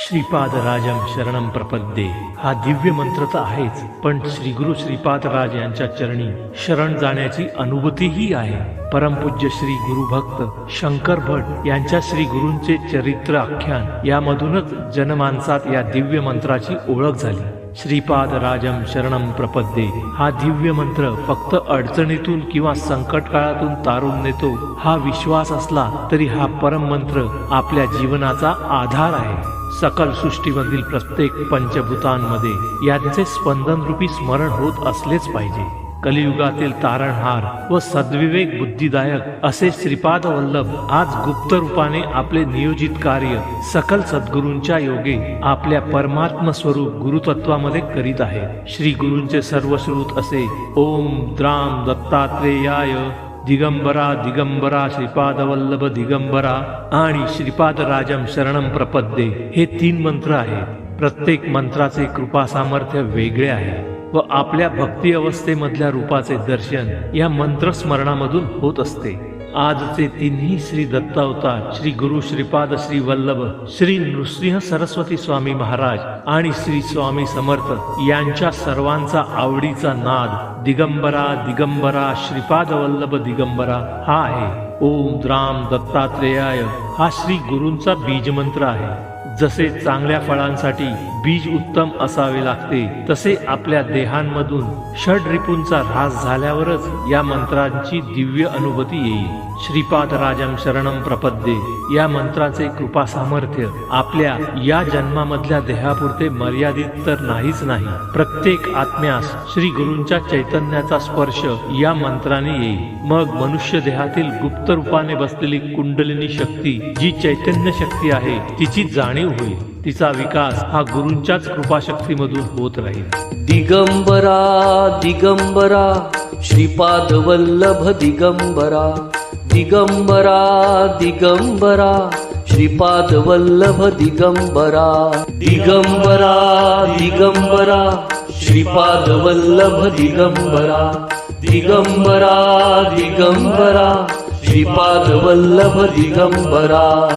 श्रीपादराजं शरणं प्रपद्ये हा दिव्य मंत्र तर आहेच, पण श्री गुरु श्रीपादराज यांच्या चरणी शरण जाण्याची अनुभूतीही आहे. परमपूज्य श्री गुरुभक्त शंकर भट यांच्या श्री गुरूंचे चरित्र आख्यान यामधूनच जनमानसात या दिव्य मंत्राची ओळख झाली. श्रीपादराजं शरणं प्रपद्ये हा दिव्य मंत्र फक्त अडचणीतून किंवा संकट काळातून तारून नेतो हा विश्वास असला तरी हा परम मंत्र आपल्या जीवनाचा आधार आहे. सकल सृष्टीमधील प्रत्येक पंचभूतांमध्ये यांचे स्पंदन रूपी स्मरण होत असलेच पाहिजे. कलियुगातील तारणहार व सद्विवेक बुद्धिदायक असे श्रीपाद वल्लभ आज गुप्त रूपाने आपले नियोजित कार्य सकल सद्गुरूंच्या योगे आपल्या परमात्म स्वरूप गुरुतत्वामध्ये करीत आहे. श्री गुरूंचे सर्वश्रुत असे ओम द्राम दत्तात्रेयाय दिगंबरा दिगंबरा श्रीपादवल्लभ दिगंबरा आणि श्रीपादराजं शरणं प्रपद्ये हे 3 मंत्र आहेत. प्रत्येक मंत्राचे कृपा सामर्थ्य वेगळे आहे व आपल्या भक्ती अवस्थेमधल्या रूपाचे दर्शन या मंत्र स्मरणामधून होत असते. आजचे 3ही श्री दत्तावतार श्री गुरु श्रीपाद श्री वल्लभ श्री नृसिंह सरस्वती स्वामी महाराज आणि श्री स्वामी समर्थ यांच्या सर्वांचा आवडीचा नाद दिगंबरा दिगंबरा श्रीपाद वल्लभ दिगंबरा हा आहे. ओम द्राम दत्तात्रेयाय हा श्री गुरूंचा बीजमंत्र आहे. जसे चांगल्या फळांसाठी बीज उत्तम असावे लागते, तसे आपल्या देहांमधून षड्रिपूंचा ऱ्हास झाल्यावरच या मंत्रांची दिव्य अनुभूती येईल. श्रीपादराजं शरणं प्रपद्ये या मंत्राचे कृपा सामर्थ्य आपल्या या जन्मामधल्या देहापुरते मर्यादित तर नाहीच नाही, प्रत्येक आत्म्यास श्री गुरूंच्या चैतन्याचा स्पर्श या मंत्राने येईल. मग मनुष्य देहातील गुप्त रूपाने बसलेली कुंडलिनी शक्ती जी चैतन्य शक्ती आहे तिची जाणीव होईल. तिचा विकास हा गुरूंच्याच कृपाशक्तीमधून होत राहील. दिगंबरा दिगंबरा श्रीपाद वल्लभ दिगंबरा दिगंबरा दिगंबरा श्रीपाद वल्लभ दिगंबरा दिगंबरा दिगंबरा श्रीपाद वल्लभ दिगंबरा दिगंबरा दिगंबरा श्रीपाद वल्लभ दिगंबरा.